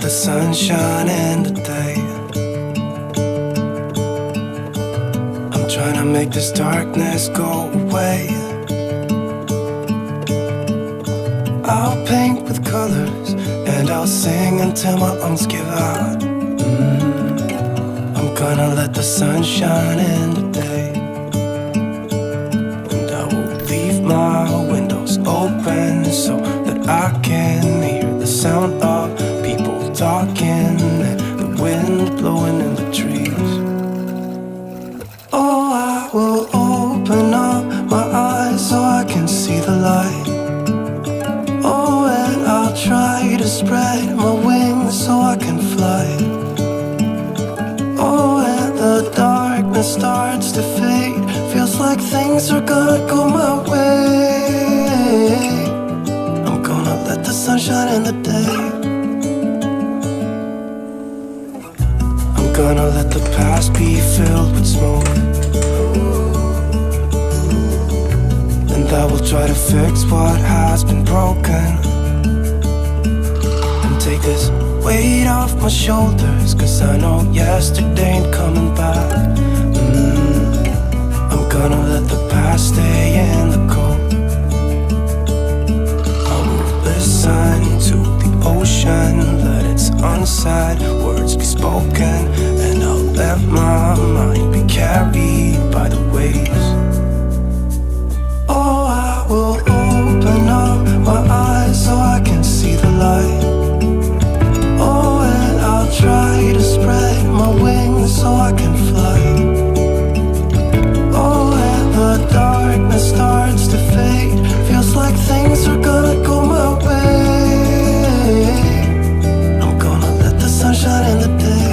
the sun shine in the day. I'm trying to make this darkness go away. I'll paint with colors and I'll sing until my lungs give out. I'm gonna let the sun shine in the day. And I will leave my windows open so that I can hear the sound of people talking and the wind blowing in the trees. Oh, I will open up my eyes so I can see the light. Oh, and I'll try to spread my wings so I can fly. Oh, and the darkness starts to fade. Feels like things are gonna go my way. I'm gonna let the sun shine in the day. I'm gonna let the past be filled with smoke. And I will try to fix what has been broken. And take this weight off my shoulders, 'cause I know yesterday ain't coming back. I'm gonna let the past stay in the cold. I will listen to the ocean, let its unsaid words be spoken. And I'll let my mind be carried by the waves. Oh, I will open up my eyes so I can see the light. Oh, and I'll try to spread my wings so I can fly. Oh, and the darkness starts to fade. Feels like things are gonna go my way. I'm gonna let the sun shine in the day.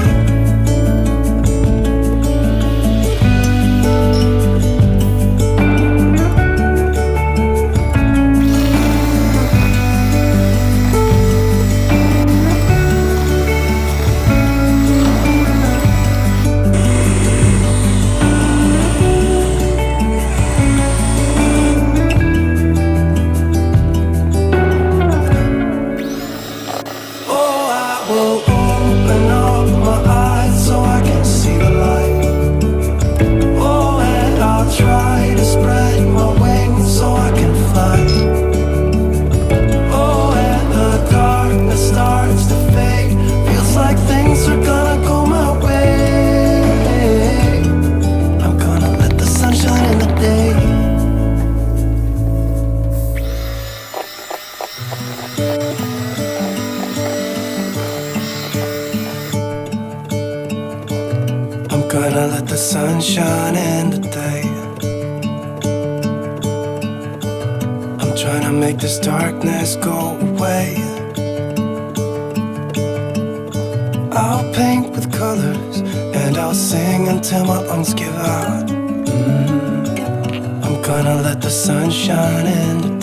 Gonna let the sun shine in the day. I'm trying to make this darkness go away. I'll paint with colors and I'll sing until my lungs give out. I'm gonna let the sun shine in the